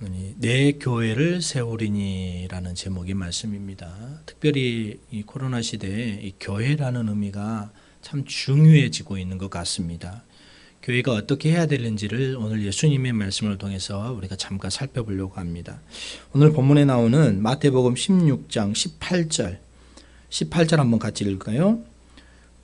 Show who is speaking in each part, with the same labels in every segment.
Speaker 1: 내 교회를 세우리니라는 제목의 말씀입니다. 특별히 이 코로나 시대에 이 교회라는 의미가 참 중요해지고 있는 것 같습니다. 교회가 어떻게 해야 되는지를 오늘 예수님의 말씀을 통해서 우리가 잠깐 살펴보려고 합니다. 오늘 본문에 나오는 마태복음 16장 18절 한번 같이 읽을까요?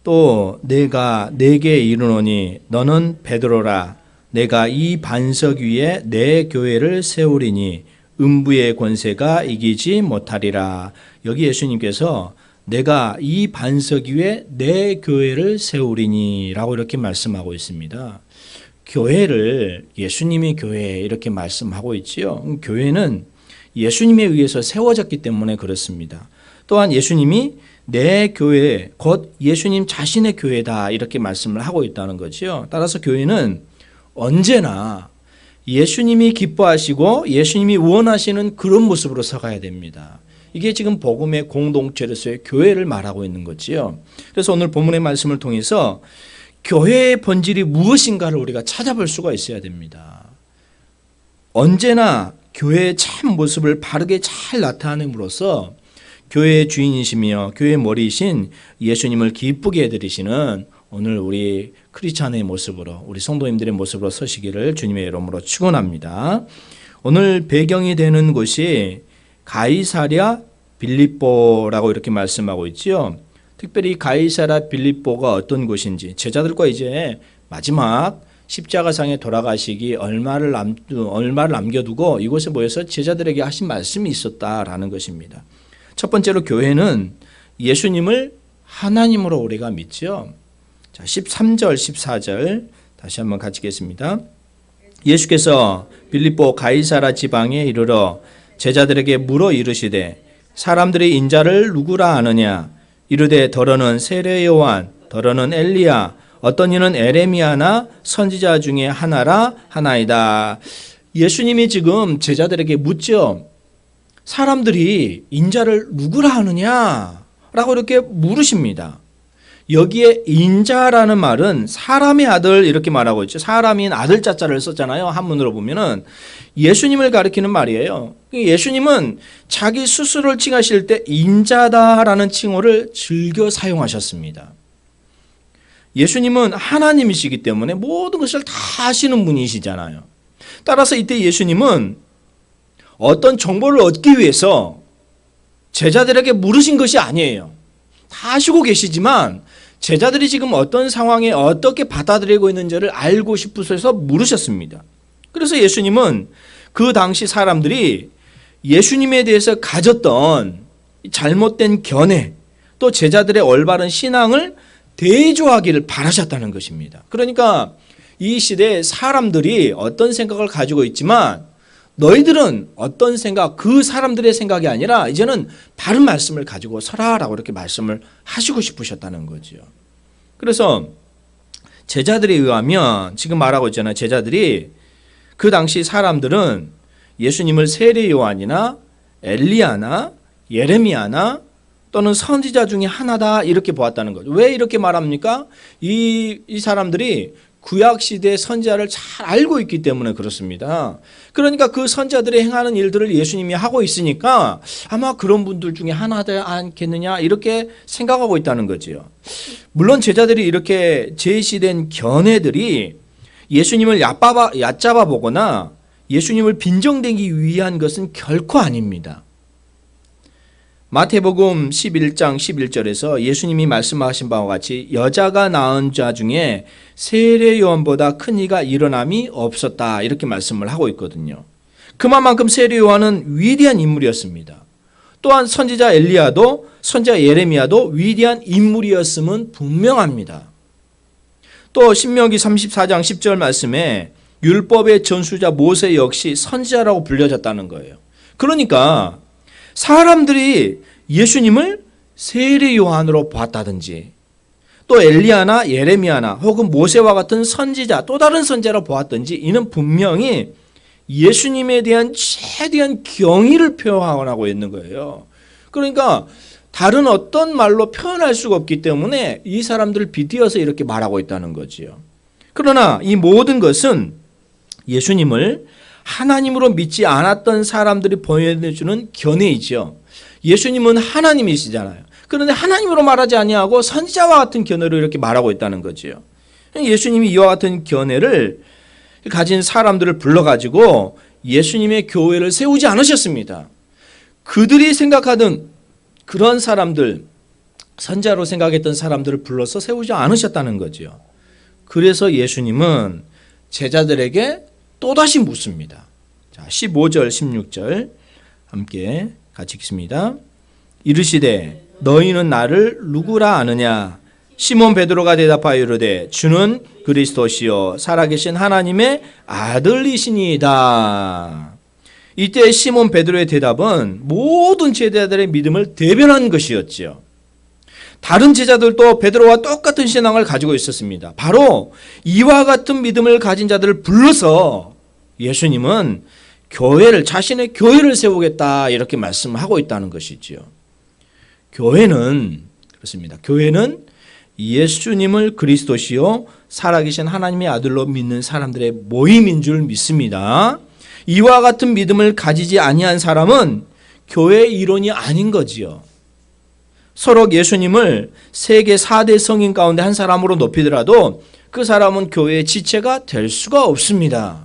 Speaker 1: 또 내가 네게 이르노니 너는 베드로라 내가 이 반석 위에 내 교회를 세우리니 음부의 권세가 이기지 못하리라. 여기 예수님께서 내가 이 반석 위에 내 교회를 세우리니 라고 이렇게 말씀하고 있습니다. 교회를 예수님의 교회 이렇게 말씀하고 있지요. 교회는 예수님에 의해서 세워졌기 때문에 그렇습니다. 또한 예수님이 내 교회 곧 예수님 자신의 교회다 이렇게 말씀을 하고 있다는 거죠. 따라서 교회는 언제나 예수님이 기뻐하시고 예수님이 원하시는 그런 모습으로 서가야 됩니다. 이게 지금 복음의 공동체로서의 교회를 말하고 있는 거지요. 그래서 오늘 본문의 말씀을 통해서 교회의 본질이 무엇인가를 우리가 찾아볼 수가 있어야 됩니다. 언제나 교회의 참 모습을 바르게 잘 나타냄으로써 교회의 주인이시며 교회의 머리이신 예수님을 기쁘게 해드리시는 오늘 우리 크리스찬의 모습으로 우리 성도님들의 모습으로 서시기를 주님의 이름으로 축원합니다. 오늘 배경이 되는 곳이 가이사랴 빌립보라고 이렇게 말씀하고 있지요. 특별히 가이사랴 빌립보가 어떤 곳인지 제자들과 이제 마지막 십자가상에 돌아가시기 얼마를 남겨두고 이곳에 모여서 제자들에게 하신 말씀이 있었다라는 것입니다. 첫 번째로 교회는 예수님을 하나님으로 우리가 믿죠. 자, 13절, 14절 다시 한번 같이 읽겠습니다. 예수께서 빌립보 가이사랴 지방에 이르러 제자들에게 물어 이르시되 사람들이 인자를 누구라 아느냐 이르되 더러는 세례 요한 더러는 엘리야 어떤 이는 에레미야나 선지자 중에 하나라 하나이다. 예수님이 지금 제자들에게 묻죠. 사람들이 인자를 누구라 하느냐 라고 이렇게 물으십니다. 여기에 인자라는 말은 사람의 아들 이렇게 말하고 있죠. 사람인 아들 자자를 썼잖아요. 한문으로 보면은 예수님을 가리키는 말이에요. 예수님은 자기 스스로를 칭하실 때 인자다라는 칭호를 즐겨 사용하셨습니다. 예수님은 하나님이시기 때문에 모든 것을 다 아시는 분이시잖아요. 따라서 이때 예수님은 어떤 정보를 얻기 위해서 제자들에게 물으신 것이 아니에요. 다 아시고 계시지만 제자들이 지금 어떤 상황에 어떻게 받아들이고 있는지를 알고 싶으셔서 물으셨습니다. 그래서 예수님은 그 당시 사람들이 예수님에 대해서 가졌던 잘못된 견해 또 제자들의 올바른 신앙을 대조하기를 바라셨다는 것입니다. 그러니까 이 시대에 사람들이 어떤 생각을 가지고 있지만 너희들은 어떤 생각, 그 사람들의 생각이 아니라 이제는 바른 말씀을 가지고 서라라고 이렇게 말씀을 하시고 싶으셨다는 거죠. 그래서 제자들에 의하면 지금 말하고 있잖아요. 제자들이 그 당시 사람들은 예수님을 세례 요한이나 엘리야나 예레미야나 또는 선지자 중에 하나다 이렇게 보았다는 거죠. 왜 이렇게 말합니까? 이 사람들이 구약시대의 선지자를 잘 알고 있기 때문에 그렇습니다. 그러니까 그 선지자들이 행하는 일들을 예수님이 하고 있으니까 아마 그런 분들 중에 하나지 않겠느냐 이렇게 생각하고 있다는 거지요. 물론 제자들이 이렇게 제시된 견해들이 예수님을 얕잡아 보거나 예수님을 빈정대기 위한 것은 결코 아닙니다. 마태복음 11장 11절에서 예수님이 말씀하신 바와 같이 여자가 낳은 자 중에 세례 요한보다 큰 이가 일어남이 없었다 이렇게 말씀을 하고 있거든요. 그만큼 세례 요한은 위대한 인물이었습니다. 또한 선지자 엘리야도 선지자 예레미야도 위대한 인물이었음은 분명합니다. 또 신명기 34장 10절 말씀에 율법의 전수자 모세 역시 선지자라고 불려졌다는 거예요. 그러니까 사람들이 예수님을 세례 요한으로 보았다든지 또 엘리야나 예레미야나 혹은 모세와 같은 선지자 또 다른 선지자로 보았든지 이는 분명히 예수님에 대한 최대한 경의를 표현하고 있는 거예요. 그러니까 다른 어떤 말로 표현할 수가 없기 때문에 이 사람들을 빗대어서 이렇게 말하고 있다는 거지요. 그러나 이 모든 것은 예수님을 하나님으로 믿지 않았던 사람들이 보여주는 견해이죠. 예수님은 하나님이시잖아요. 그런데 하나님으로 말하지 아니하고 선지자와 같은 견해로 이렇게 말하고 있다는 거지요. 예수님이 이와 같은 견해를 가진 사람들을 불러가지고 예수님의 교회를 세우지 않으셨습니다. 그들이 생각하던 그런 사람들, 선지자로 생각했던 사람들을 불러서 세우지 않으셨다는 거죠. 그래서 예수님은 제자들에게 또다시 묻습니다. 자, 15절, 16절 함께 같이 읽습니다. 이르시되 너희는 나를 누구라 아느냐? 시몬 베드로가 대답하여 이르되 주는 그리스도시요 살아계신 하나님의 아들이시니이다. 이때 시몬 베드로의 대답은 모든 제자들의 믿음을 대변한 것이었죠. 다른 제자들도 베드로와 똑같은 신앙을 가지고 있었습니다. 바로 이와 같은 믿음을 가진 자들을 불러서 예수님은 자신의 교회를 세우겠다 이렇게 말씀하고 있다는 것이지요. 교회는 그렇습니다. 교회는 예수님을 그리스도시요 살아계신 하나님의 아들로 믿는 사람들의 모임인 줄 믿습니다. 이와 같은 믿음을 가지지 아니한 사람은 교회의 일원이 아닌 거지요. 서로 예수님을 세계 4대 성인 가운데 한 사람으로 높이더라도 그 사람은 교회의 지체가 될 수가 없습니다.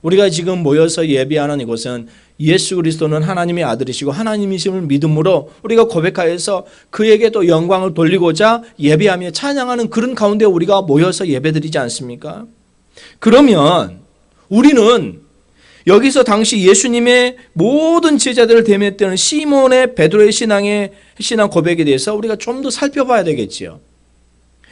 Speaker 1: 우리가 지금 모여서 예배하는 이곳은 예수 그리스도는 하나님의 아들이시고 하나님이심을 믿음으로 우리가 고백하여서 그에게 또 영광을 돌리고자 예배하며 찬양하는 그런 가운데 우리가 모여서 예배드리지 않습니까? 그러면 우리는 여기서 당시 예수님의 모든 제자들을 대면했던 시몬의 베드로의 신앙 고백에 대해서 우리가 좀 더 살펴봐야 되겠지요.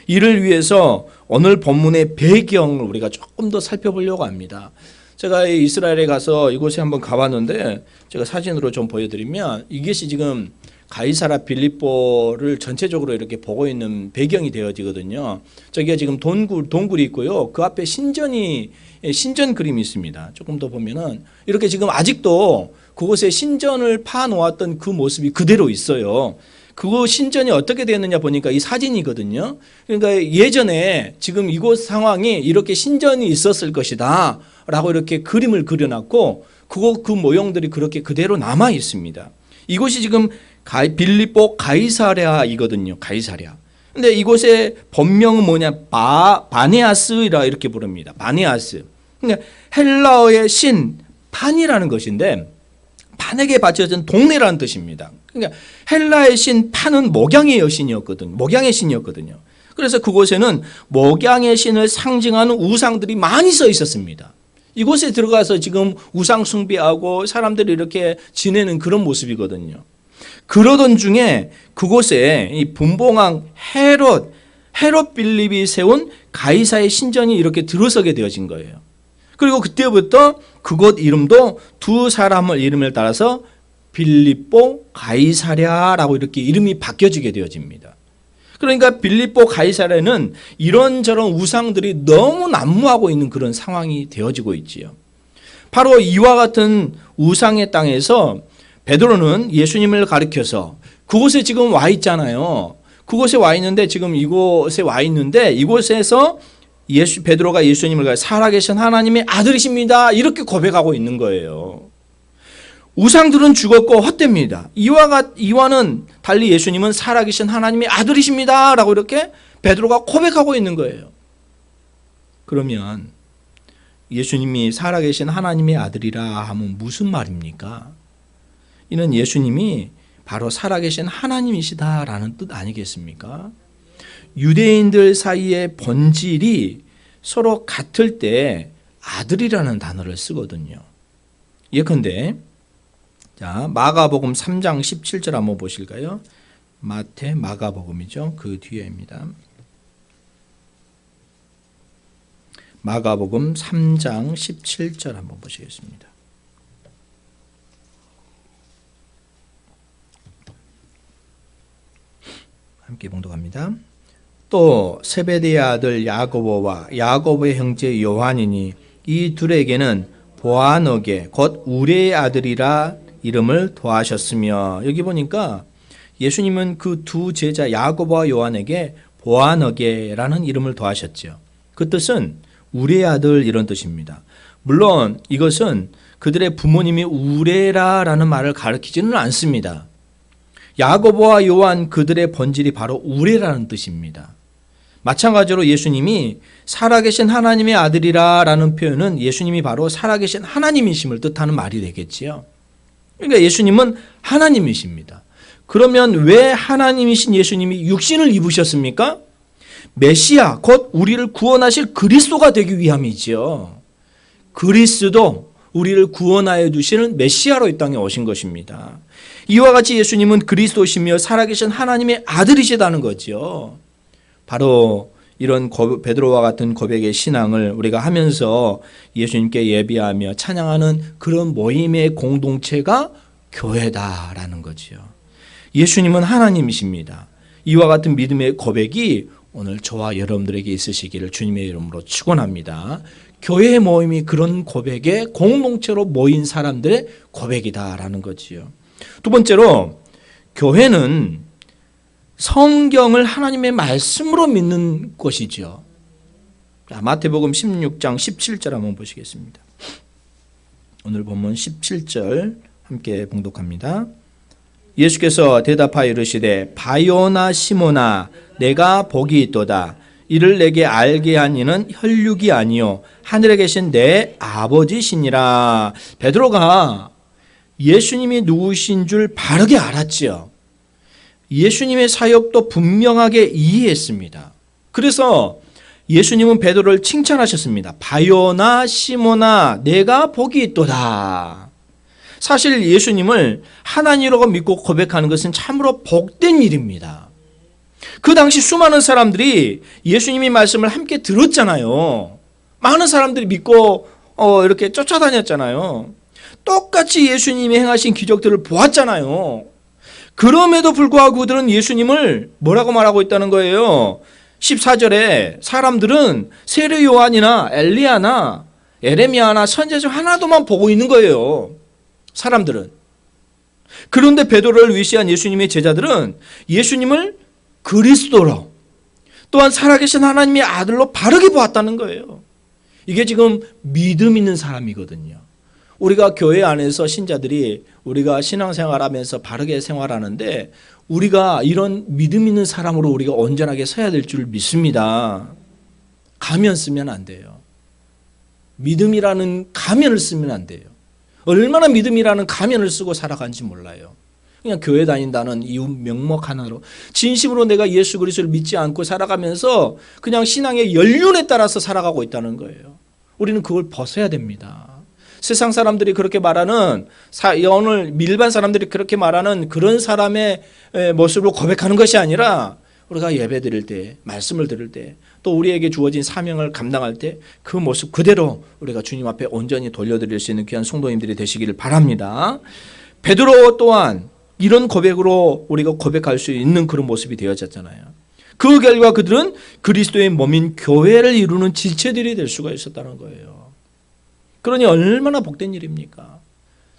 Speaker 1: 이를 위해서 오늘 본문의 배경을 우리가 조금 더 살펴보려고 합니다. 제가 이스라엘에 가서 이곳에 한번 가봤는데 제가 사진으로 좀 보여드리면 이것이 지금 가이사랴 빌립보를 전체적으로 이렇게 보고 있는 배경이 되어지거든요. 저기가 지금 동굴이 있고요. 그 앞에 신전 그림이 있습니다. 조금 더 보면은 이렇게 지금 아직도 그곳에 신전을 파놓았던 그 모습이 그대로 있어요. 그 신전이 어떻게 되었느냐 보니까 이 사진이거든요. 그러니까 예전에 지금 이곳 상황이 이렇게 신전이 있었을 것이다 라고 이렇게 그림을 그려놨고 그 모형들이 그렇게 그대로 남아 있습니다. 이곳이 지금 빌립보 가이사랴이거든요. 가이사랴. 근데 이곳의 본명은 뭐냐? 바네아스라 이렇게 부릅니다. 바네아스. 그러니까 헬라어의 신 판이라는 것인데 판에게 바쳐진 동네라는 뜻입니다. 그러니까 헬라의 신 판은 목양의 여신이었거든요. 목양의 신이었거든요. 그래서 그곳에는 목양의 신을 상징하는 우상들이 많이 써 있었습니다. 이곳에 들어가서 지금 우상 숭배하고 사람들이 이렇게 지내는 그런 모습이거든요. 그러던 중에 그곳에 이 분봉왕 헤롯 빌립이 세운 가이사의 신전이 이렇게 들어서게 되어진 거예요. 그리고 그때부터 그곳 이름도 두 사람의 이름을 따라서 빌립보 가이사랴라고 이렇게 이름이 바뀌어지게 되어집니다. 그러니까 빌립보 가이사랴는 이런저런 우상들이 너무 난무하고 있는 그런 상황이 되어지고 있지요. 바로 이와 같은 우상의 땅에서 베드로는 예수님을 가리켜서 그곳에 지금 와 있잖아요. 그곳에 와 있는데 지금 이곳에 와 있는데 이곳에서 베드로가 예수님을 살아계신 하나님의 아들이십니다. 이렇게 고백하고 있는 거예요. 우상들은 죽었고 헛됩니다. 이와는 달리 예수님은 살아계신 하나님의 아들이십니다. 라고 이렇게 베드로가 고백하고 있는 거예요. 그러면 예수님이 살아계신 하나님의 아들이라 하면 무슨 말입니까? 이는 예수님이 바로 살아계신 하나님이시다라는 뜻 아니겠습니까? 유대인들 사이의 본질이 서로 같을 때 아들이라는 단어를 쓰거든요. 예컨대 자, 마가복음 3장 17절 한번 보실까요? 마가복음이죠. 그 뒤에입니다. 마가복음 3장 17절 한번 보시겠습니다. 함께 봉독합니다. 또 세베대의 아들 야고보와 야고보의 형제 요한이니 이 둘에게는 보아너게 곧 우레의 아들이라 이름을 더하셨으며, 여기 보니까 예수님은 그 두 제자 야고보와 요한에게 보아너게라는 이름을 더하셨죠. 그 뜻은 우리의 아들 이런 뜻입니다. 물론 이것은 그들의 부모님이 우레라라는 말을 가리키지는 않습니다. 야고보와 요한 그들의 본질이 바로 우레라는 뜻입니다. 마찬가지로 예수님이 살아계신 하나님의 아들이라라는 표현은 예수님이 바로 살아계신 하나님이심을 뜻하는 말이 되겠지요. 그러니까 예수님은 하나님이십니다. 그러면 왜 하나님이신 예수님이 육신을 입으셨습니까? 메시아, 곧 우리를 구원하실 그리스도가 되기 위함이지요. 그리스도, 우리를 구원하여 주시는 메시아로 이 땅에 오신 것입니다. 이와 같이 예수님은 그리스도시며 살아계신 하나님의 아들이시다는 거죠. 바로 이런 베드로와 같은 고백의 신앙을 우리가 하면서 예수님께 예비하며 찬양하는 그런 모임의 공동체가 교회다라는 거죠. 예수님은 하나님이십니다. 이와 같은 믿음의 고백이 오늘 저와 여러분들에게 있으시기를 주님의 이름으로 축원합니다. 교회의 모임이 그런 고백의 공동체로 모인 사람들의 고백이다라는 거지요. 두 번째로 교회는 성경을 하나님의 말씀으로 믿는 것이죠. 마태복음 16장 17절 한번 보시겠습니다. 오늘 본문 17절 함께 봉독합니다. 예수께서 대답하여 이르시되 바요나 시모나 내가 복이 있도다. 이를 내게 알게 한 이는 혈육이 아니요 하늘에 계신 내 아버지시니라. 베드로가 예수님이 누구신 줄 바르게 알았지요. 예수님의 사역도 분명하게 이해했습니다. 그래서 예수님은 베드로를 칭찬하셨습니다. 바요나 시모나 내가 복이 있도다. 사실 예수님을 하나님이라고 믿고 고백하는 것은 참으로 복된 일입니다. 그 당시 수많은 사람들이 예수님의 말씀을 함께 들었잖아요. 많은 사람들이 믿고 이렇게 쫓아다녔잖아요. 똑같이 예수님이 행하신 기적들을 보았잖아요. 그럼에도 불구하고 그들은 예수님을 뭐라고 말하고 있다는 거예요. 14절에 사람들은 세례 요한이나 엘리야나 에레미야나 선지자 중 하나도만 보고 있는 거예요. 사람들은. 그런데 베드로를 위시한 예수님의 제자들은 예수님을 그리스도로 또한 살아계신 하나님의 아들로 바르게 보았다는 거예요. 이게 지금 믿음 있는 사람이거든요. 우리가 교회 안에서 신자들이 우리가 신앙생활하면서 바르게 생활하는데 우리가 이런 믿음 있는 사람으로 우리가 온전하게 서야 될 줄 믿습니다. 가면 쓰면 안 돼요. 믿음이라는 가면을 쓰면 안 돼요. 얼마나 믿음이라는 가면을 쓰고 살아간지 몰라요. 그냥 교회 다닌다는 이유 명목 하나로 진심으로 내가 예수 그리스도를 믿지 않고 살아가면서 그냥 신앙의 연륜에 따라서 살아가고 있다는 거예요. 우리는 그걸 벗어야 됩니다. 세상 사람들이 그렇게 말하는 오늘 일반 사람들이 그렇게 말하는 그런 사람의 모습으로 고백하는 것이 아니라 우리가 예배 드릴 때 말씀을 들을 때 또 우리에게 주어진 사명을 감당할 때 그 모습 그대로 우리가 주님 앞에 온전히 돌려드릴 수 있는 귀한 성도님들이 되시기를 바랍니다. 베드로 또한 이런 고백으로 우리가 고백할 수 있는 그런 모습이 되어졌잖아요. 그 결과 그들은 그리스도의 몸인 교회를 이루는 지체들이 될 수가 있었다는 거예요. 그러니 얼마나 복된 일입니까?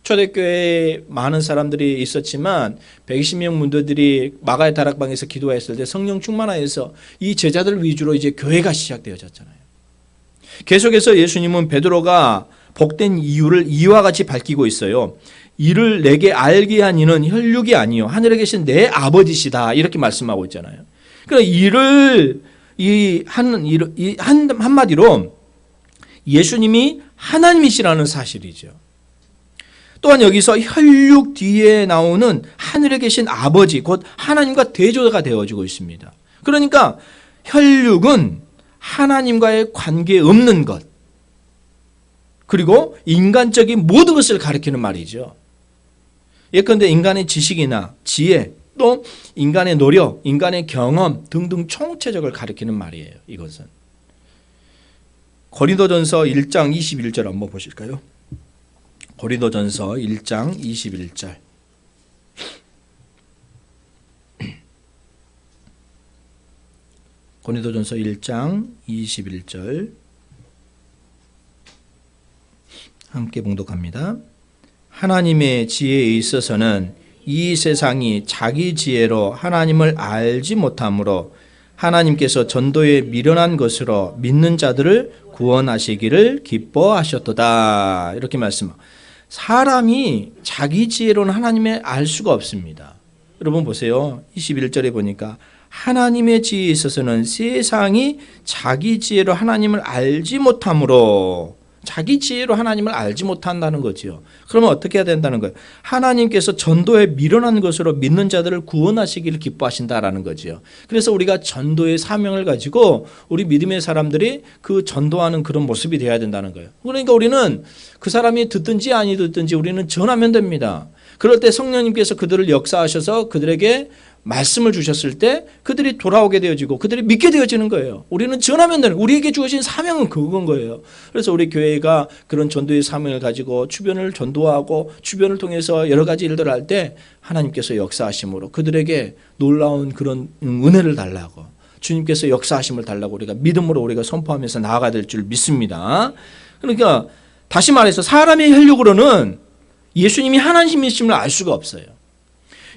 Speaker 1: 초대교회에 많은 사람들이 있었지만 120명 문도들이 마가의 다락방에서 기도했을 때 성령 충만하여서 이 제자들 위주로 이제 교회가 시작되어졌잖아요. 계속해서 예수님은 베드로가 복된 이유를 이와 같이 밝히고 있어요. 이를 내게 알게 한 이는 혈육이 아니요 하늘에 계신 내 아버지시다 이렇게 말씀하고 있잖아요. 그러니까 이를 한마디로 예수님이 하나님이시라는 사실이죠. 또한 여기서 혈육 뒤에 나오는 하늘에 계신 아버지 곧 하나님과 대조가 되어지고 있습니다. 그러니까 혈육은 하나님과의 관계 없는 것 그리고 인간적인 모든 것을 가리키는 말이죠. 예컨대 인간의 지식이나 지혜 또 인간의 노력, 인간의 경험 등등 총체적을 가리키는 말이에요. 이것은 고린도전서 1장 21절 한번 보실까요? 고린도전서 1장 21절 고린도전서 1장 21절 함께 봉독합니다. 하나님의 지혜에 있어서는 이 세상이 자기 지혜로 하나님을 알지 못하므로 하나님께서 전도에 미련한 것으로 믿는 자들을 구원하시기를 기뻐하셨도다. 이렇게 말씀합니다. 사람이 자기 지혜로는 하나님을 알 수가 없습니다. 여러분 보세요. 21절에 보니까 하나님의 지혜에 있어서는 세상이 자기 지혜로 하나님을 알지 못하므로, 자기 지혜로 하나님을 알지 못한다는 거죠. 그러면 어떻게 해야 된다는 거예요? 하나님께서 전도에 미련한 것으로 믿는 자들을 구원하시기를 기뻐하신다라는 거죠. 그래서 우리가 전도의 사명을 가지고 우리 믿음의 사람들이 그 전도하는 그런 모습이 되어야 된다는 거예요. 그러니까 우리는 그 사람이 듣든지 아니 듣든지 우리는 전하면 됩니다. 그럴 때 성령님께서 그들을 역사하셔서 그들에게 말씀을 주셨을 때 그들이 돌아오게 되어지고 그들이 믿게 되어지는 거예요. 우리는 전하면 되는, 우리에게 주어진 사명은 그건 거예요. 그래서 우리 교회가 그런 전도의 사명을 가지고 주변을 전도하고 주변을 통해서 여러 가지 일들을 할 때 하나님께서 역사하심으로 그들에게 놀라운 그런 은혜를 달라고, 주님께서 역사하심을 달라고 우리가 믿음으로 우리가 선포하면서 나아가야 될 줄 믿습니다. 그러니까 다시 말해서 사람의 혈육으로는 예수님이 하나님이심을 알 수가 없어요.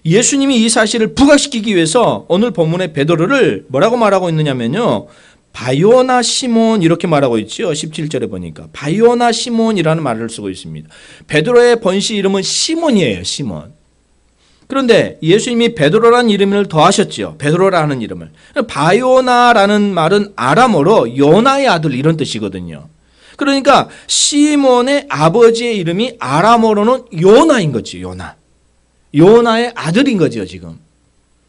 Speaker 1: 예수님이 이 사실을 부각시키기 위해서 오늘 본문의 베드로를 뭐라고 말하고 있느냐면요, 바요나 시몬 이렇게 말하고 있죠. 17절에 보니까 바요나 시몬이라는 말을 쓰고 있습니다. 베드로의 번시 이름은 시몬이에요. 시몬. 그런데 예수님이 베드로라는 이름을 더하셨죠. 베드로라는 이름을. 바요나라는 말은 아람어로 요나의 아들 이런 뜻이거든요. 그러니까 시몬의 아버지의 이름이 아람어로는 요나인 거죠. 요나. 요나의 아들인 거죠. 지금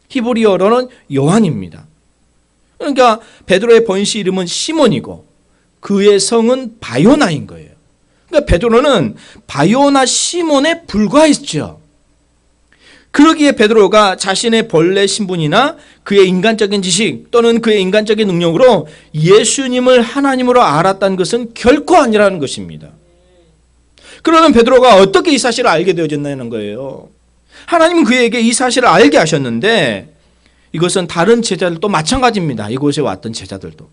Speaker 1: 히브리어로는 요한입니다. 그러니까 베드로의 번시 이름은 시몬이고 그의 성은 바요나인 거예요. 그러니까 베드로는 바요나 시몬에 불과했죠. 그러기에 베드로가 자신의 본래 신분이나 그의 인간적인 지식 또는 그의 인간적인 능력으로 예수님을 하나님으로 알았다는 것은 결코 아니라는 것입니다. 그러면 베드로가 어떻게 이 사실을 알게 되어졌냐는 거예요. 하나님은 그에게 이 사실을 알게 하셨는데 이것은 다른 제자들도 마찬가지입니다. 이곳에 왔던 제자들도.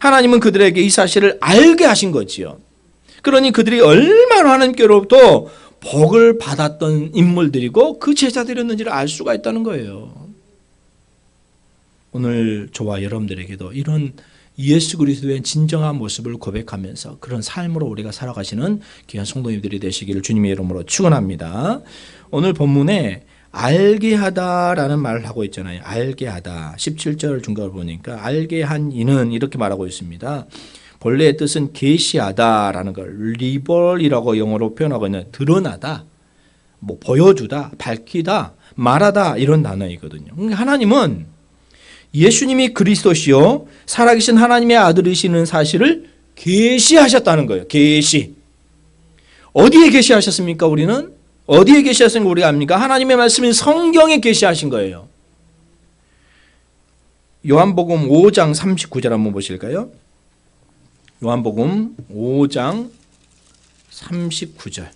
Speaker 1: 하나님은 그들에게 이 사실을 알게 하신 거지요. 그러니 그들이 얼마나 하나님께로부터 복을 받았던 인물들이고 그 제자들이었는지를 알 수가 있다는 거예요. 오늘 저와 여러분들에게도 이런 예수 그리스도의 진정한 모습을 고백하면서 그런 삶으로 우리가 살아가시는 귀한 성도님들이 되시기를 주님의 이름으로 축원합니다. 오늘 본문에 알게 하다라는 말을 하고 있잖아요. 알게 하다. 17절 중간을 보니까 알게 한 이는 이렇게 말하고 있습니다. 본래의 뜻은 계시하다라는 걸 리벌이라고 영어로 표현하고 있는 드러나다, 뭐 보여주다, 밝히다, 말하다 이런 단어이거든요. 하나님은 예수님이 그리스도시요 살아계신 하나님의 아들이시는 사실을 계시하셨다는 거예요. 계시. 어디에 계시하셨습니까? 우리는 어디에 계시하신 거 우리가 압니까? 하나님의 말씀인 성경에 계시하신 거예요. 요한복음 5장 39절 한번 보실까요? 요한복음 5장 39절.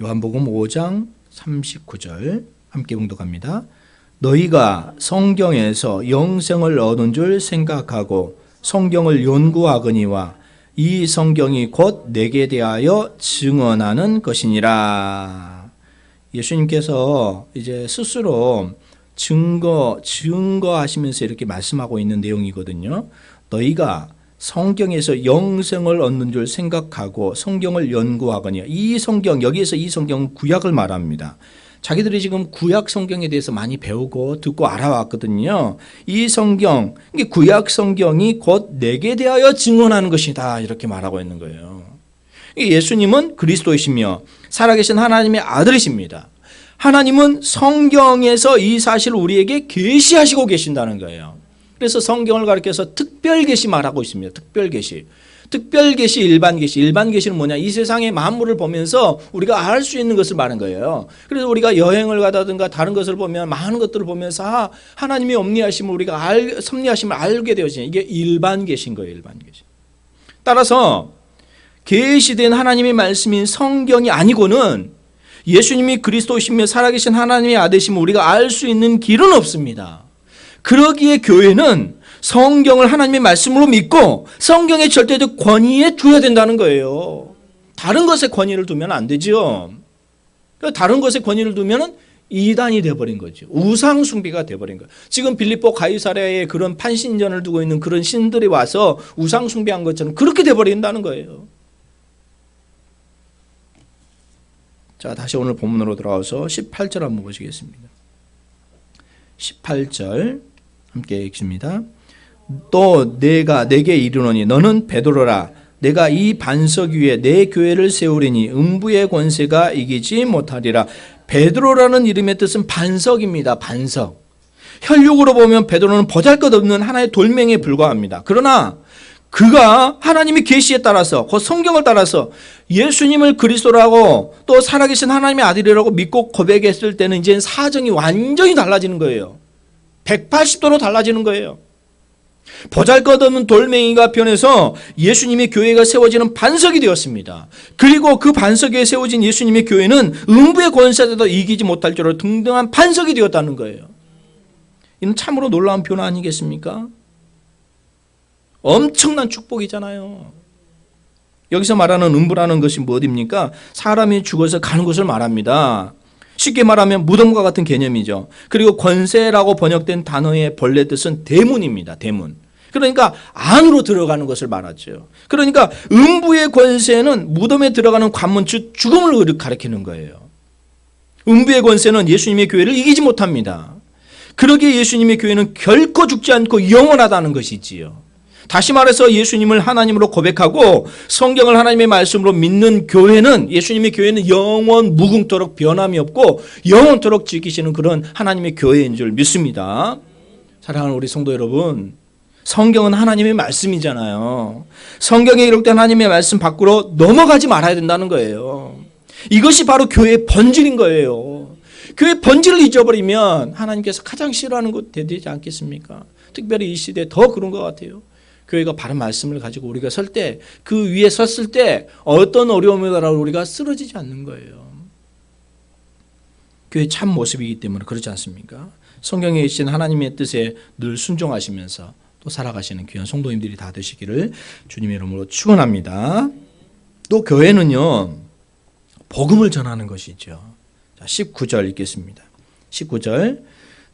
Speaker 1: 요한복음 5장 39절 함께 봉독합니다. 너희가 성경에서 영생을 얻은 줄 생각하고 성경을 연구하거니와 이 성경이 곧 내게 대하여 증언하는 것이니라. 예수님께서 이제 스스로 증거하시면서 이렇게 말씀하고 있는 내용이거든요. 너희가 성경에서 영생을 얻는 줄 생각하고 성경을 연구하거니와 이 성경, 여기에서 이 성경은 구약을 말합니다. 자기들이 지금 구약 성경에 대해서 많이 배우고 듣고 알아왔거든요. 이 성경, 구약 성경이 곧 내게 대하여 증언하는 것이다 이렇게 말하고 있는 거예요. 예수님은 그리스도이시며 살아계신 하나님의 아들이십니다. 하나님은 성경에서 이 사실을 우리에게 계시하시고 계신다는 거예요. 그래서 성경을 가리켜서 특별계시 말하고 있습니다. 특별계시. 특별계시, 일반계시. 일반계시는 뭐냐? 이 세상의 만물을 보면서 우리가 알 수 있는 것을 말하는 거예요. 그래서 우리가 여행을 가다든가 다른 것을 보면 많은 것들을 보면서 하나님의 섭리하심을 우리가 섭리하심을 알게 되어지는 이게 일반계시인 거예요. 일반계시. 따라서 계시된 하나님의 말씀인 성경이 아니고는 예수님이 그리스도이시며 살아계신 하나님의 아들이심을 우리가 알 수 있는 길은 없습니다. 그러기에 교회는 성경을 하나님의 말씀으로 믿고 성경의 절대적 권위에 줘야 된다는 거예요. 다른 것에 권위를 두면 안 되죠. 다른 것에 권위를 두면은 이단이 되어버린 거죠. 우상 숭배가 되어버린 거예요. 지금 빌립보 가이사랴에 그런 판신전을 두고 있는 그런 신들이 와서 우상 숭배한 것처럼 그렇게 되어버린다는 거예요. 자, 다시 오늘 본문으로 돌아와서 18절 한번 보시겠습니다. 18절 함께 읽습니다. 또 내가 내게 이르노니 너는 베드로라. 내가 이 반석 위에 내 교회를 세우리니 음부의 권세가 이기지 못하리라. 베드로라는 이름의 뜻은 반석입니다. 반석. 혈육으로 보면 베드로는 보잘것없는 하나의 돌멩이에 불과합니다. 그러나 그가 하나님의 계시에 따라서 그 성경을 따라서 예수님을 그리스도라고 또 살아계신 하나님의 아들이라고 믿고 고백했을 때는 이제 사정이 완전히 달라지는 거예요. 180도로 달라지는 거예요. 보잘것없는 돌멩이가 변해서 예수님의 교회가 세워지는 반석이 되었습니다. 그리고 그 반석 위에 세워진 예수님의 교회는 음부의 권세에도 이기지 못할 줄로 등등한 반석이 되었다는 거예요. 이는 참으로 놀라운 변화 아니겠습니까? 엄청난 축복이잖아요. 여기서 말하는 음부라는 것이 뭐입니까? 사람이 죽어서 가는 곳을 말합니다. 쉽게 말하면 무덤과 같은 개념이죠. 그리고 권세라고 번역된 단어의 본래 뜻은 대문입니다. 대문. 그러니까 안으로 들어가는 것을 말하죠. 그러니까 음부의 권세는 무덤에 들어가는 관문, 즉 죽음을 가리키는 거예요. 음부의 권세는 예수님의 교회를 이기지 못합니다. 그러기에 예수님의 교회는 결코 죽지 않고 영원하다는 것이지요. 다시 말해서 예수님을 하나님으로 고백하고 성경을 하나님의 말씀으로 믿는 교회는, 예수님의 교회는 영원 무궁토록 변함이 없고 영원토록 지키시는 그런 하나님의 교회인 줄 믿습니다. 사랑하는 우리 성도 여러분, 성경은 하나님의 말씀이잖아요. 성경에 기록된 하나님의 말씀 밖으로 넘어가지 말아야 된다는 거예요. 이것이 바로 교회의 본질인 거예요. 교회의 본질을 잊어버리면 하나님께서 가장 싫어하는 것 되지 않겠습니까? 특별히 이 시대에 더 그런 것 같아요. 교회가 바른 말씀을 가지고 우리가 설 때, 그 위에 섰을 때 어떤 어려움이라도 우리가 쓰러지지 않는 거예요. 교회의 참 모습이기 때문에 그렇지 않습니까? 성경에 계신 하나님의 뜻에 늘 순종하시면서 또 살아가시는 귀한 성도님들이 다 되시기를 주님의 이름으로 축원합니다. 또 교회는요, 복음을 전하는 것이죠. 자, 19절 읽겠습니다. 19절,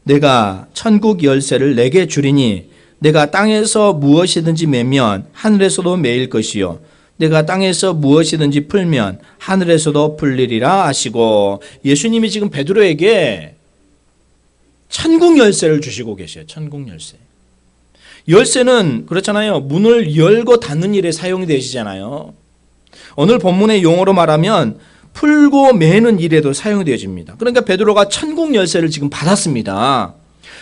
Speaker 1: 내가 천국 열쇠를 내게 주리니 내가 땅에서 무엇이든지 매면 하늘에서도 매일 것이요 내가 땅에서 무엇이든지 풀면 하늘에서도 풀리리라 하시고, 예수님이 지금 베드로에게 천국 열쇠를 주시고 계셔요. 천국 열쇠. 열쇠는 그렇잖아요. 문을 열고 닫는 일에 사용이 되시잖아요. 오늘 본문의 용어로 말하면 풀고 매는 일에도 사용이 되어집니다. 그러니까 베드로가 천국 열쇠를 지금 받았습니다.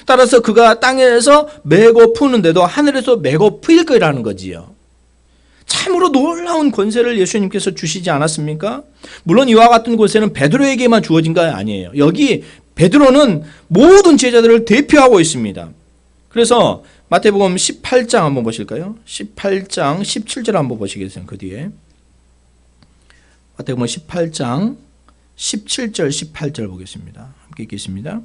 Speaker 1: 따라서 그가 땅에서 매고 푸는데도 하늘에서 매고 풀 거라는 거지요. 참으로 놀라운 권세를 예수님께서 주시지 않았습니까? 물론 이와 같은 권세는 베드로에게만 주어진 거 아니에요. 여기 베드로는 모든 제자들을 대표하고 있습니다. 그래서 마태복음 18장 한번 보실까요? 18장 17절 한번 보시겠어요? 그 뒤에 마태복음 18장 17절 18절 보겠습니다. 함께 읽겠습니다.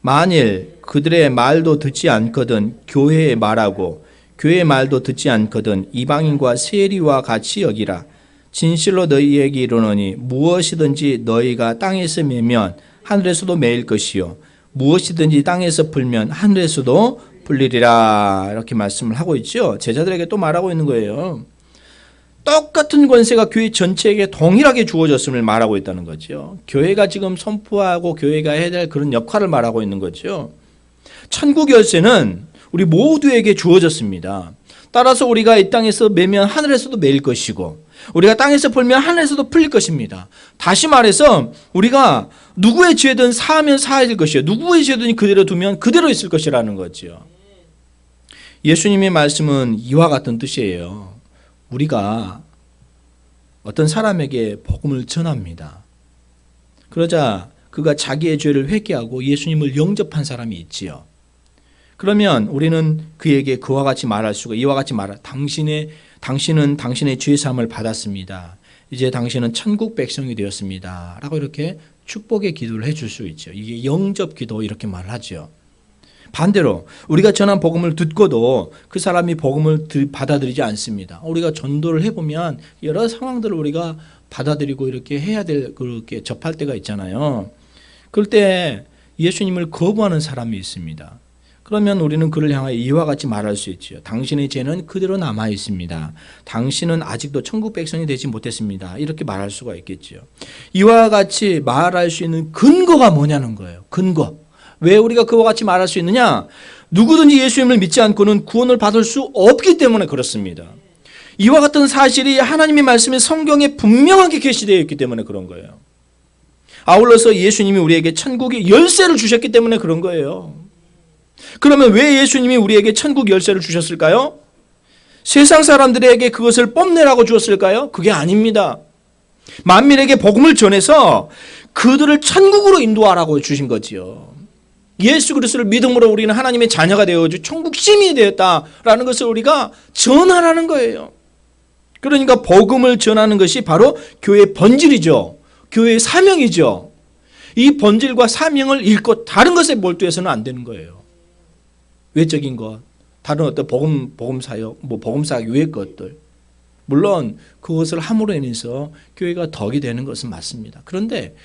Speaker 1: 만일 그들의 말도 듣지 않거든 교회의 말하고 교회의 말도 듣지 않거든 이방인과 세리와 같이 여기라. 진실로 너희에게 이르노니 무엇이든지 너희가 땅에서 매면 하늘에서도 매일 것이요 무엇이든지 땅에서 풀면 하늘에서도 풀리리라. 이렇게 말씀을 하고 있죠. 제자들에게 또 말하고 있는 거예요. 똑같은 권세가 교회 전체에게 동일하게 주어졌음을 말하고 있다는 거죠. 교회가 지금 선포하고 교회가 해야 될 그런 역할을 말하고 있는 거죠. 천국 열쇠는 우리 모두에게 주어졌습니다. 따라서 우리가 이 땅에서 매면 하늘에서도 매일 것이고 우리가 땅에서 풀면 하늘에서도 풀릴 것입니다. 다시 말해서 우리가 누구의 죄든 사하면 사해질 것이요 누구의 죄든 그대로 두면 그대로 있을 것이라는 거죠. 예수님의 말씀은 이와 같은 뜻이에요. 우리가 어떤 사람에게 복음을 전합니다. 그러자 그가 자기의 죄를 회개하고 예수님을 영접한 사람이 있지요. 그러면 우리는 그에게 그와 같이 말할 수가, 이와 같이 말할, 당신은 당신의 죄 사함을 받았습니다. 이제 당신은 천국 백성이 되었습니다. 라고 이렇게 축복의 기도를 해줄 수 있죠. 이게 영접 기도 이렇게 말을 하죠. 반대로 우리가 전한 복음을 듣고도 그 사람이 복음을 받아들이지 않습니다. 우리가 전도를 해보면 여러 상황들을 우리가 받아들이고 이렇게 해야 될, 그렇게 접할 때가 있잖아요. 그럴 때 예수님을 거부하는 사람이 있습니다. 그러면 우리는 그를 향하여 이와 같이 말할 수 있죠. 당신의 죄는 그대로 남아 있습니다. 당신은 아직도 천국 백성이 되지 못했습니다. 이렇게 말할 수가 있겠죠. 이와 같이 말할 수 있는 근거가 뭐냐는 거예요. 근거. 왜 우리가 그와 같이 말할 수 있느냐? 누구든지 예수님을 믿지 않고는 구원을 받을 수 없기 때문에 그렇습니다. 이와 같은 사실이 하나님의 말씀이 성경에 분명하게 계시되어 있기 때문에 그런 거예요. 아울러서 예수님이 우리에게 천국의 열쇠를 주셨기 때문에 그런 거예요. 그러면 왜 예수님이 우리에게 천국 열쇠를 주셨을까요? 세상 사람들에게 그것을 뽐내라고 주었을까요? 그게 아닙니다. 만민에게 복음을 전해서 그들을 천국으로 인도하라고 주신 거지요. 예수 그리스도를 믿음으로 우리는 하나님의 자녀가 되어주 천국 시민이 되었다라는 것을 우리가 전하라는 거예요. 그러니까 복음을 전하는 것이 바로 교회의 본질이죠. 교회의 사명이죠. 이 본질과 사명을 잃고 다른 것에 몰두해서는 안 되는 거예요. 외적인 것, 다른 어떤 복음사역, 복음사역 외의 것들. 물론 그것을 함으로 인해서 교회가 덕이 되는 것은 맞습니다. 그런데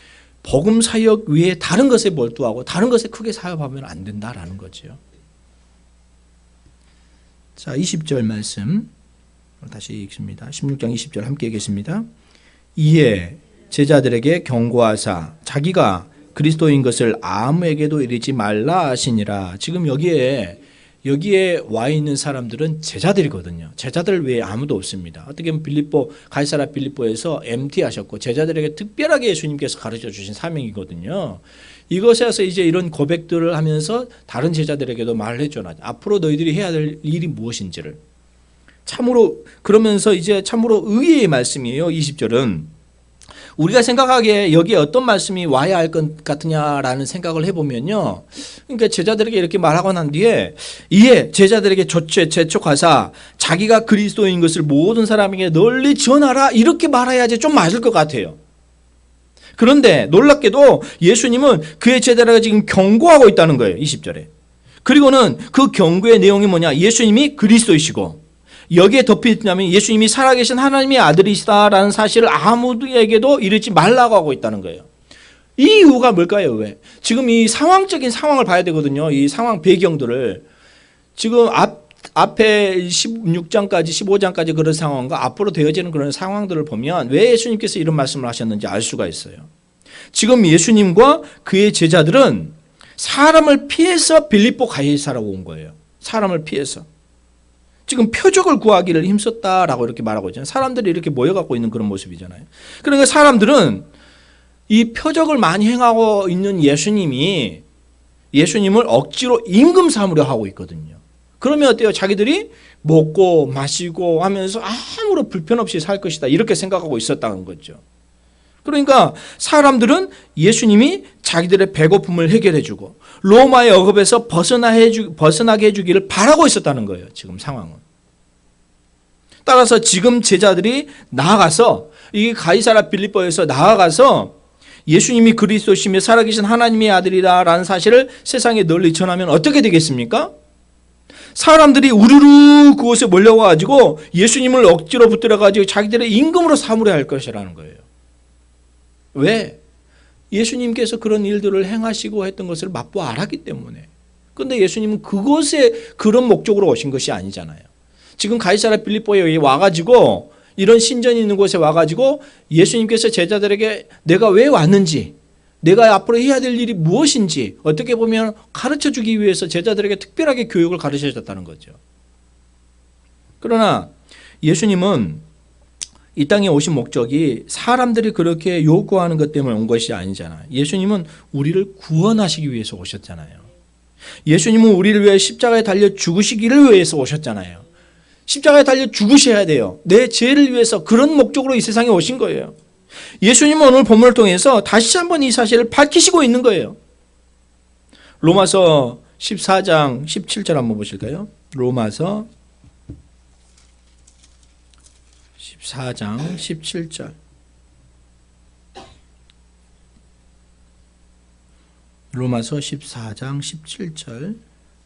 Speaker 1: 복음사역 외에 다른 것에 몰두하고 다른 것에 크게 사역하면 안 된다라는 거죠. 자, 20절 말씀 다시 읽습니다. 16장 20절 함께 읽겠습니다. 이에 제자들에게 경고하사 자기가 그리스도인 것을 아무에게도 이르지 말라 하시니라. 지금 여기에 와 있는 사람들은 제자들이거든요. 제자들 외에 아무도 없습니다. 어떻게 보면 가이사랴 빌립보에서 MT하셨고 제자들에게 특별하게 예수님께서 가르쳐 주신 사명이거든요. 이것에서 이제 이런 고백들을 하면서 다른 제자들에게도 말을 해줘라. 앞으로 너희들이 해야 될 일이 무엇인지를. 참으로 그러면서 이제 참으로 의의 말씀이에요. 20절은. 우리가 생각하기에 여기에 어떤 말씀이 와야 할 것 같으냐라는 생각을 해보면요. 그러니까 제자들에게 이렇게 말하고 난 뒤에 이에 제자들에게 재촉하사 자기가 그리스도인 것을 모든 사람에게 널리 전하라 이렇게 말해야지 좀 맞을 것 같아요. 그런데 놀랍게도 예수님은 그의 제자들에게 지금 경고하고 있다는 거예요. 20절에. 그리고는 그 경고의 내용이 뭐냐. 예수님이 그리스도이시고 여기에 덧붙이냐면 예수님이 살아계신 하나님의 아들이시다라는 사실을 아무에게도 이르지 말라고 하고 있다는 거예요. 이 이유가 뭘까요? 왜? 지금 이 상황적인 상황을 봐야 되거든요. 이 상황 배경들을. 지금 앞에 16장까지 15장까지 그런 상황과 앞으로 되어지는 그런 상황들을 보면 왜 예수님께서 이런 말씀을 하셨는지 알 수가 있어요. 지금 예수님과 그의 제자들은 사람을 피해서 빌립보 가이사라로 온 거예요. 사람을 피해서. 지금 표적을 구하기를 힘썼다라고 이렇게 말하고 있잖아요. 사람들이 이렇게 모여갖고 있는 그런 모습이잖아요. 그러니까 사람들은 이 표적을 많이 행하고 있는 예수님을 억지로 임금 삼으려 하고 있거든요. 그러면 어때요? 자기들이 먹고 마시고 하면서 아무런 불편 없이 살 것이다. 이렇게 생각하고 있었다는 거죠. 그러니까 사람들은 예수님이 자기들의 배고픔을 해결해주고 로마의 억압에서 벗어나게 해주기를 바라고 있었다는 거예요. 지금 상황은. 따라서 지금 제자들이 나아가서 이 가이사랴 빌립보에서 나아가서 예수님이 그리스도시며 살아계신 하나님의 아들이라는 사실을 세상에 널리 전하면 어떻게 되겠습니까? 사람들이 우르르 그곳에 몰려와가지고 예수님을 억지로 붙들어가지고 자기들의 임금으로 삼으려 할 것이라는 거예요. 왜? 예수님께서 그런 일들을 행하시고 했던 것을 맛보 알았기 때문에. 그런데 예수님은 그곳에 그런 목적으로 오신 것이 아니잖아요. 지금 가이사랴 빌립보에 와가지고 이런 신전이 있는 곳에 와가지고 예수님께서 제자들에게 내가 왜 왔는지, 내가 앞으로 해야 될 일이 무엇인지 어떻게 보면 가르쳐주기 위해서 제자들에게 특별하게 교육을 가르쳐줬다는 거죠. 그러나 예수님은 이 땅에 오신 목적이 사람들이 그렇게 요구하는 것 때문에 온 것이 아니잖아요. 예수님은 우리를 구원하시기 위해서 오셨잖아요. 예수님은 우리를 위해 십자가에 달려 죽으시기를 위해서 오셨잖아요. 십자가에 달려 죽으셔야 돼요. 내 죄를 위해서 그런 목적으로 이 세상에 오신 거예요. 예수님은 오늘 본문을 통해서 다시 한번 이 사실을 밝히시고 있는 거예요. 로마서 14장 17절 한번 보실까요? 로마서 14장 17절. 로마서 14장 17절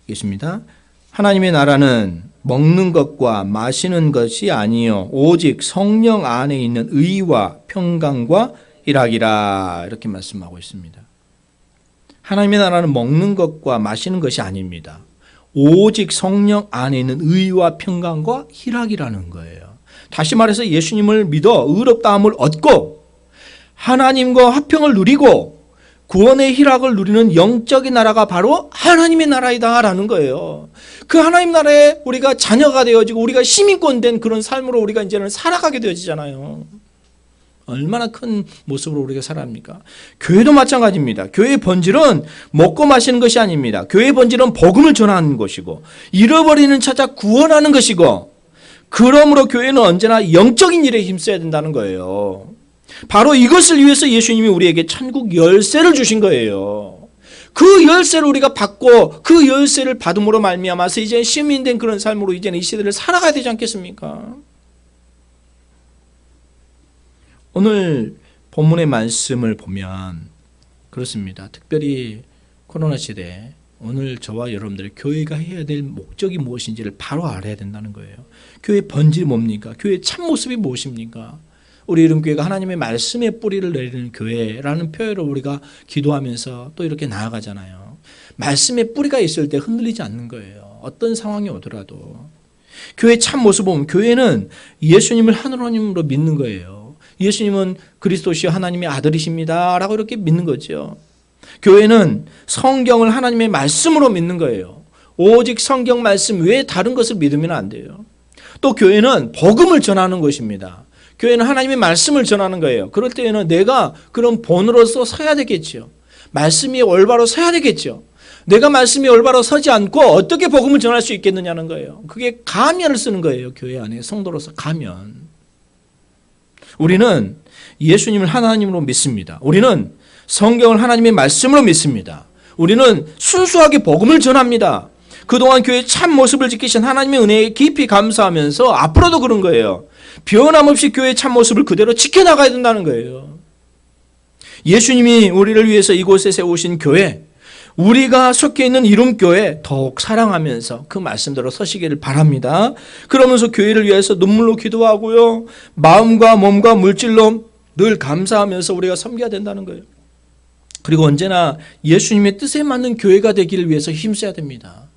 Speaker 1: 있습니다. 하나님의 나라는 먹는 것과 마시는 것이 아니요 오직 성령 안에 있는 의와 평강과 희락이라 이렇게 말씀하고 있습니다. 하나님의 나라는 먹는 것과 마시는 것이 아닙니다. 오직 성령 안에 있는 의와 평강과 희락이라는 거예요. 다시 말해서 예수님을 믿어 의롭다함을 얻고 하나님과 화평을 누리고 구원의 희락을 누리는 영적인 나라가 바로 하나님의 나라이다라는 거예요. 그 하나님 나라에 우리가 자녀가 되어지고 우리가 시민권 된 그런 삶으로 우리가 이제는 살아가게 되어지잖아요. 얼마나 큰 모습으로 우리가 살아갑니까? 교회도 마찬가지입니다. 교회의 본질은 먹고 마시는 것이 아닙니다. 교회의 본질은 복음을 전하는 것이고 잃어버리는 찾아 구원하는 것이고 그러므로 교회는 언제나 영적인 일에 힘써야 된다는 거예요. 바로 이것을 위해서 예수님이 우리에게 천국 열쇠를 주신 거예요. 그 열쇠를 우리가 받고 그 열쇠를 받음으로 말미암아서 이제 시민된 그런 삶으로 이제는 이 시대를 살아가야 되지 않겠습니까? 오늘 본문의 말씀을 보면 그렇습니다. 특별히 코로나 시대에 오늘 저와 여러분들의 교회가 해야 될 목적이 무엇인지를 바로 알아야 된다는 거예요. 교회의 본질이 뭡니까? 교회의 참모습이 무엇입니까? 우리 이름교회가 하나님의 말씀의 뿌리를 내리는 교회라는 표현으로 우리가 기도하면서 또 이렇게 나아가잖아요. 말씀의 뿌리가 있을 때 흔들리지 않는 거예요. 어떤 상황이 오더라도. 교회의 참모습을 보면 교회는 예수님을 하나님으로 믿는 거예요. 예수님은 그리스도시요 하나님의 아들이십니다 라고 이렇게 믿는 거죠. 교회는 성경을 하나님의 말씀으로 믿는 거예요. 오직 성경 말씀 외에 다른 것을 믿으면 안 돼요. 또 교회는 복음을 전하는 것입니다. 교회는 하나님의 말씀을 전하는 거예요. 그럴 때에는 내가 그런 본으로서 서야 되겠죠. 말씀이 올바로 서야 되겠죠. 내가 말씀이 올바로 서지 않고 어떻게 복음을 전할 수 있겠느냐는 거예요. 그게 가면을 쓰는 거예요. 교회 안에 성도로서 가면. 우리는 예수님을 하나님으로 믿습니다. 우리는 성경을 하나님의 말씀으로 믿습니다. 우리는 순수하게 복음을 전합니다. 그동안 교회의 참 모습을 지키신 하나님의 은혜에 깊이 감사하면서 앞으로도 그런 거예요. 변함없이 교회의 참 모습을 그대로 지켜나가야 된다는 거예요. 예수님이 우리를 위해서 이곳에 세우신 교회, 우리가 속해 있는 이름교회 더욱 사랑하면서 그 말씀대로 서시기를 바랍니다. 그러면서 교회를 위해서 눈물로 기도하고요. 마음과 몸과 물질로 늘 감사하면서 우리가 섬겨야 된다는 거예요. 그리고 언제나 예수님의 뜻에 맞는 교회가 되기를 위해서 힘써야 됩니다.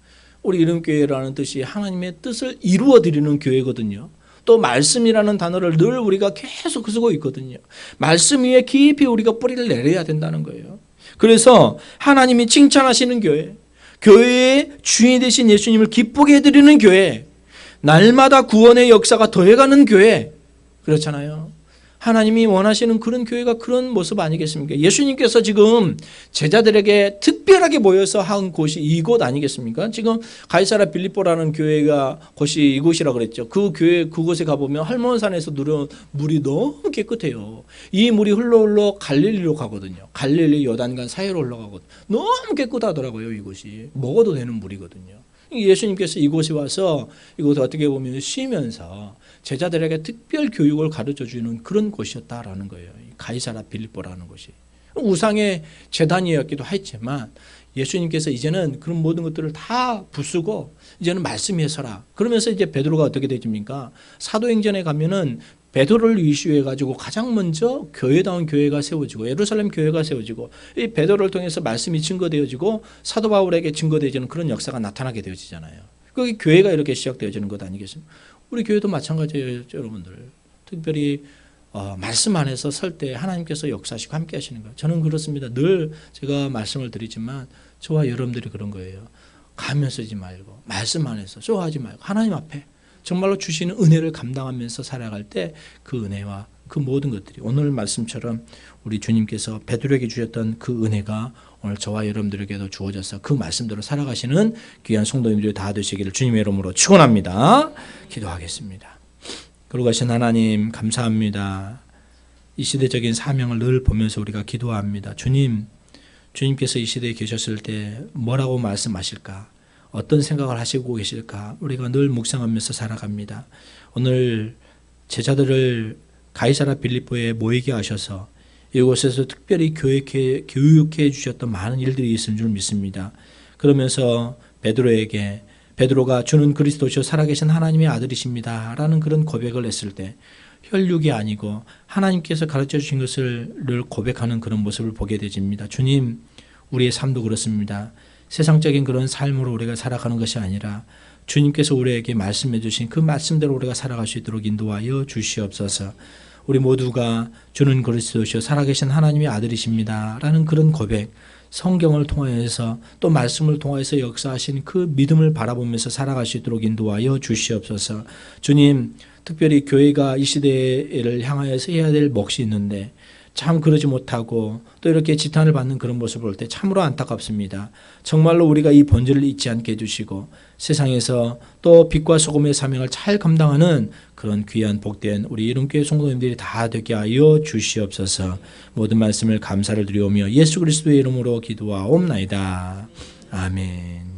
Speaker 1: 우리 이름교회라는 뜻이 하나님의 뜻을 이루어드리는 교회거든요. 또 말씀이라는 단어를 늘 우리가 계속 쓰고 있거든요. 말씀 위에 깊이 우리가 뿌리를 내려야 된다는 거예요. 그래서 하나님이 칭찬하시는 교회, 교회의 주인이 되신 예수님을 기쁘게 해드리는 교회, 날마다 구원의 역사가 더해가는 교회, 그렇잖아요. 하나님이 원하시는 그런 교회가 그런 모습 아니겠습니까? 예수님께서 지금 제자들에게 특별하게 모여서 한 곳이 이곳 아니겠습니까? 지금 가이사랴 빌립보라는 교회가 곳이 이곳이라고 그랬죠. 그 교회 그곳에 가보면 할몬산에서 누려온 물이 너무 깨끗해요. 이 물이 흘러 갈릴리로 가거든요. 갈릴리 요단강 사이로 흘러가거든요. 너무 깨끗하더라고요. 이곳이 먹어도 되는 물이거든요. 예수님께서 이곳에 와서 이곳을 어떻게 보면 쉬면서 제자들에게 특별 교육을 가르쳐주는 그런 곳이었다라는 거예요. 가이사랴 빌립보라는 곳이. 우상의 제단이었기도 했지만 예수님께서 이제는 그런 모든 것들을 다 부수고 이제는 말씀 위에 서라. 그러면서 이제 베드로가 어떻게 되집니까? 사도행전에 가면은 베드로를 이슈해가지고 가장 먼저 교회다운 교회가 세워지고 예루살렘 교회가 세워지고 이 베드로를 통해서 말씀이 증거되어지고 사도 바울에게 증거되어지는 그런 역사가 나타나게 되어지잖아요. 그게 교회가 이렇게 시작되어지는 것 아니겠습니까? 우리 교회도 마찬가지예요, 여러분들. 특별히 말씀 안에서 설 때 하나님께서 역사하시고 함께 하시는 거예요. 저는 그렇습니다. 늘 제가 말씀을 드리지만 저와 여러분들이 그런 거예요. 가면 쓰지 말고 말씀 안에서 좋아하지 말고 하나님 앞에 정말로 주시는 은혜를 감당하면서 살아갈 때 그 은혜와 그 모든 것들이 오늘 말씀처럼 우리 주님께서 베드로에게 주셨던 그 은혜가 오늘 저와 여러분들에게도 주어져서 그 말씀대로 살아가시는 귀한 성도님들이 다 되시기를 주님의 이름으로 축원합니다. 기도하겠습니다. 거룩하신 하나님 감사합니다. 이 시대적인 사명을 늘 보면서 우리가 기도합니다. 주님께서 이 시대에 계셨을 때 뭐라고 말씀하실까? 어떤 생각을 하시고 계실까? 우리가 늘 묵상하면서 살아갑니다. 오늘 제자들을 가이사랴 빌립보에 모이게 하셔서 이곳에서 특별히 교육해 주셨던 많은 일들이 있을 줄 믿습니다. 그러면서 베드로에게 베드로가 주는 그리스도시요 살아계신 하나님의 아들이십니다 라는 그런 고백을 했을 때 혈육이 아니고 하나님께서 가르쳐 주신 것을 고백하는 그런 모습을 보게 되집니다. 주님, 우리의 삶도 그렇습니다. 세상적인 그런 삶으로 우리가 살아가는 것이 아니라 주님께서 우리에게 말씀해 주신 그 말씀대로 우리가 살아갈 수 있도록 인도하여 주시옵소서. 우리 모두가 주는 그리스도시요 살아계신 하나님의 아들이십니다 라는 그런 고백, 성경을 통하여서 또 말씀을 통하여서 역사하신 그 믿음을 바라보면서 살아갈 수 있도록 인도하여 주시옵소서. 주님, 특별히 교회가 이 시대를 향하여서 해야 될 몫이 있는데 참 그러지 못하고 또 이렇게 지탄을 받는 그런 모습을 볼 때 참으로 안타깝습니다. 정말로 우리가 이 본질을 잊지 않게 해주시고 세상에서 또 빛과 소금의 사명을 잘 감당하는 그런 귀한 복된 우리 이름교회 성도님들이 다 되게 하여 주시옵소서. 모든 말씀을 감사를 드리오며 예수 그리스도의 이름으로 기도하옵나이다. 아멘.